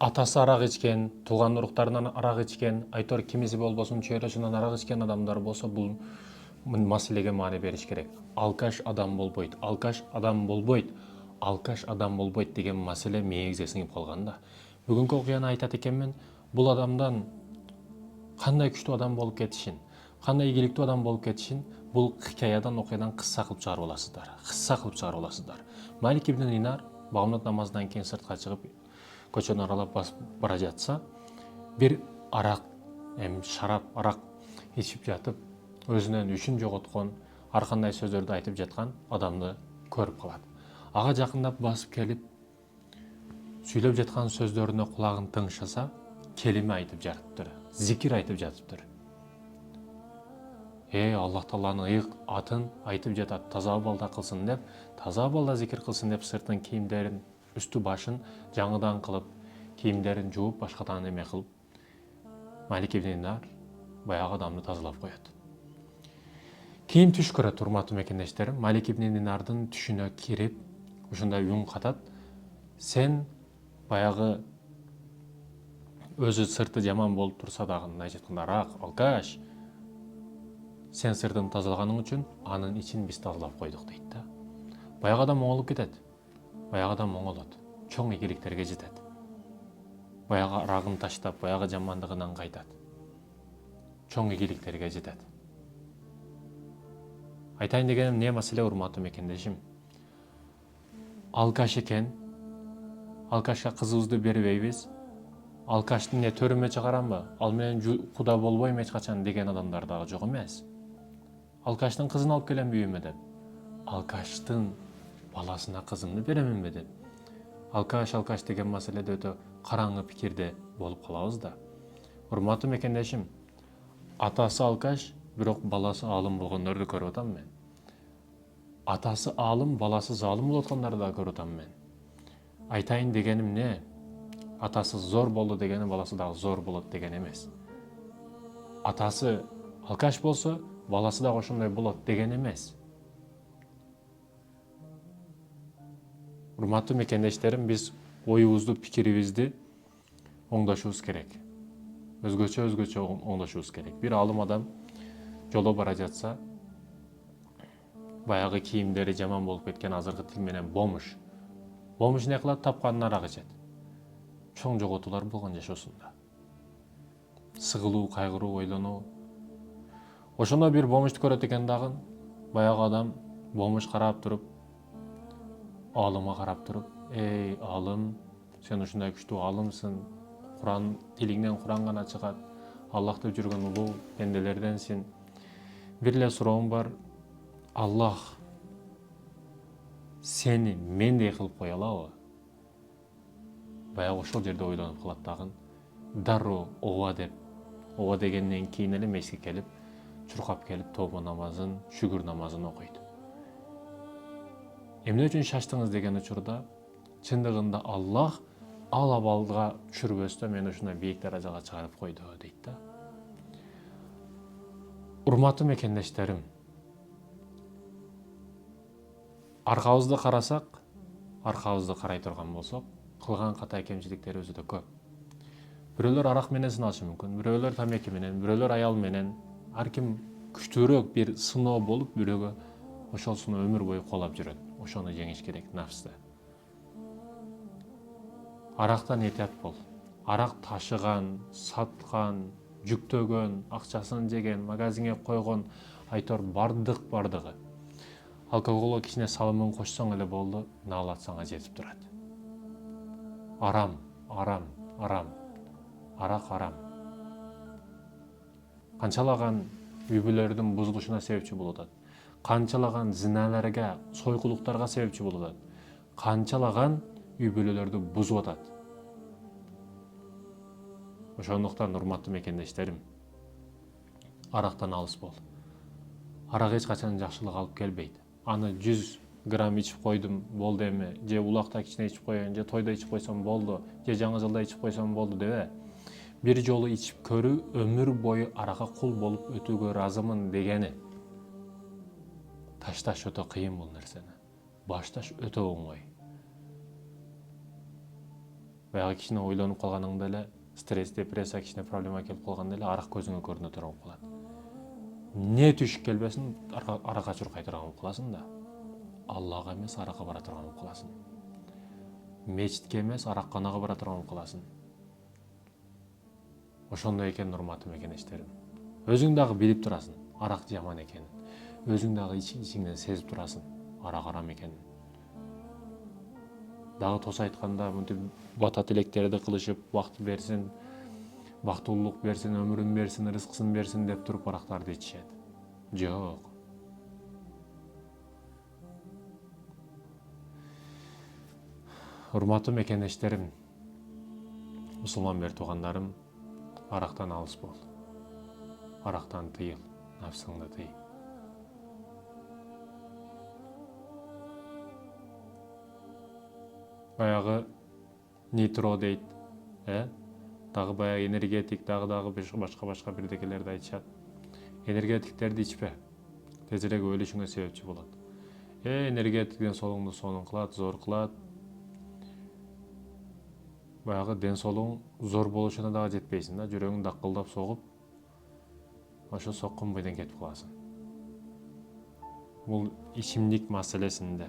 Атасы арақ ичкен, туған уруктарынан арақ ичкен, айтор кимиси болбосун чөйрөсүнөн арақ ичкен адамдар болсо бул маселеге маани бериш керек. Алкаш адам болбойт, алкаш адам болбойт, алкаш адам болбойт деген маселе мээңизге сиңип калган да. Бүгүнкү окуяны айтат экенмин, бул адамдан кандай күчтүү адам болуп кетишин, кандай ийгиликтүү адам болуп кетишин бул хикаядан окуядан кысса кылып чыгарып аласыздар. Кысса кылып чыгарып аласыздар. Малик ибн Динар багымдат намазынан кийин сыртка чыгып көчөнү аралап басып бара жатса, бир арак, шарап, арак ичип жатып, өзүнөн үчүн жоготкон, ар кандай сөздөрдү айтып жаткан адамды көрүп калат. Ага жакындап басып келип, сүйлөп жаткан сөздөрүнө кулагын тыңшаса, келиме айтып жатыптыр, зикир айтып жатыптыр. Аллах Тааланын ыйык атын айтып жатат, таза абалда кылсын деп, таза абалда зикир кылсын деп сыртын кийимдерин, үстү башын жаңыдан кылып, кийимдерин жууп, башкадан эме кылып, Малик ибн Динар баягы адамды тазалап коет. Кийин түш көрөт, урматтуу мекендештерим. Малик ибн Динардын түшүнө кирип, ушундай үн катат. Сен баягы өзү сырты жаман болуп турса дагы, мындайча айтканда, арак, алкаш, сен сыртын тазалаганың үчүн анын ичин биз тазалап койдук дейт да. Баягы адам оңолуп кетет. Баягы адам оңолот. Чоң ийгиликтерге жетет. Баягы арагын таштап, баягы жамандыгынан кайтат. Чоң ийгиликтерге жетет. Айтайын дегеним не маселе, урматтуу мекендешим? Алкаш экен, алкашка кызыбызды бербейбиз. Алкашты не төрүмө чыгарамбы? Ал менен куда болбойм эч качан деген адамдар дагы жок эмес. Алкаштын кызын алып келемби үйүмө деп. Алкаштын баласына кызымды береминби деп. Алкаш деген маселеде өтө караңгы пикирде болуп калабыз да. Урматтуу мекендешим, атасы алкаш, бирок баласы аалым болгондорду көрүп атам мен. Атасы аалым, баласы залым болуп аткандарды да көрүп атам мен. Айтайын дегеним не? Атасы зор болду дегени баласы дагы зор болот деген эмес. Атасы алкаш болсо, баласы дагы ошондой болот деген эмес. Урматтуу мекендештерим, биз оюбузду, пикирибизди оңдошубуз керек. Өзгөчө оңдошубуз керек. Бир алым адам жолдо бара жатса, баягы кийимдери жаман болуп кеткен, азыркы тил менен бомуш. Бомуш не кылат? Тапканын арак ичет. Чоң жоготуулар болгон жашоосунда. Сыгылуу, кайгыруу, ойлонуу. Ошондо бир бомушту көрөт экен дагы, баягы адам бомуш карап туруп, аалымга карап туруп, эй аалым, сен ушундай күчтүү аалымсың, Куран, тилиңден Куран гана чыгат, Аллах деп жүргөн улуу пенделерденсиң. Бир эле суроом бар, Аллах сени мендей кылып кое алабы? Баягы ошол жерде ойлонуп калат дагы. Дароо ооба деп, ооба дегенден кийин эле мешитке келип, чуркап келип тобо намазын, шүгүр намазын окуйт. Эмне үчүн шаштыңыз деген учурда, чындыгында Аллах ал абалга түшүрбөстө мени ушундай бийик даражага чыгарып койду дейт да. Урматтуу мекендештерим, аркабызды карасак, аркабызды карай турган болсок, кылган ката кемчиликтерибиз өтө көп. Бирөөлөр арак менен сынашы мүмкүн, бирөөлөр тамеки менен, бирөөлөр аял менен, ар ким күчтүүрөөк бир сыноо болуп, бирөөгө ошол сыноо өмүр бою колап жүрөт. Ошону жеңиш керек, нафсты. Арактан этият бол. Арак ташыган, саткан, жүктөгөн, акчасын жеген, магазинге койгон, айтор бардыгы. Алкоголго кичине салымын кошсоң эле болду, наалат сага жетип турат. Арам, арам, арам. Арак арам. Канчалаган үй бүлөлөрдүн бузулушуна себепчи болуп атат. Канчалаган зиналарга, сойкулуктарга себепчи болуп атат. Канчалаган үй бүлөлөрдү бузуп атат. Ошондуктан, урматтуу мекендештерим, арактан алыс бол. Арак эч качан жакшылык алып келбейт. Аны 100 грамм ичип койдум, болду эми, же улакта кичине ичип коеюн, же тойдо ичип койсом болду, же жаңы жылда ичип койсом болду дебе. Бир жолу ичип көрүү өмүр бою аракка кул болуп өтүүгө ыраазымын дегени. Ташташ өтө кыйын бул нерсени. Башташ өтө оңой. баягы кичине ойлонуп калганыңда эле стресс, депрессия, кичине проблема келип калганда эле арак көзүңө көрүнө турган болуп калат. Не түшүп келбесин, аракка чуркай турган болуп каласың да. Аллага эмес, аракка бара турган болуп каласың. Мечитке эмес, аракканага бара турган болуп каласың. Ошондой экен, урматтуу мекенештерим. Өзүң дагы билип турасың, арак жаман экенин. Өзүң дагы ичиңден сезип турасың, арак арам экенин. Дагы тоса айтканда, мынтип бата тилектерди кылышып, бакыт берсин, бактылуулук берсин, өмүрүн берсин, рызкысын берсин деп туруп арактарды ичишет. Жок. Урматтуу мекенештерим, мусулман бер туугандарым, арактан алыс бол. Арактан тыйыл, нафсыңды тый. Баягы нитро дейт, дагы баягы энергетик, дагы башка бирдекелерди айтышат. Энергетиктерди ичпе, тезирээк өлүшүңө себепчи болот. Энергетик ден соолугуңду сонун кылат, зор кылат. Баягы ден соолугуң зор болушуна дагы жетпейсиң да, жүрөгүң дакылдап согуп, ошо соккун бойдон кетип каласың. Бул ичимдик маселесинде.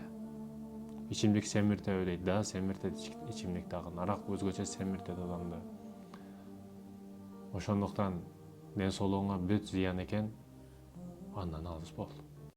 Ичимдик семиртеби дейт, да, семиртет ичимдик дагы. Арак өзгөчө семиртет адамды. Ошондуктан ден соолугуңа бүт зыян экен, андан алыс бол.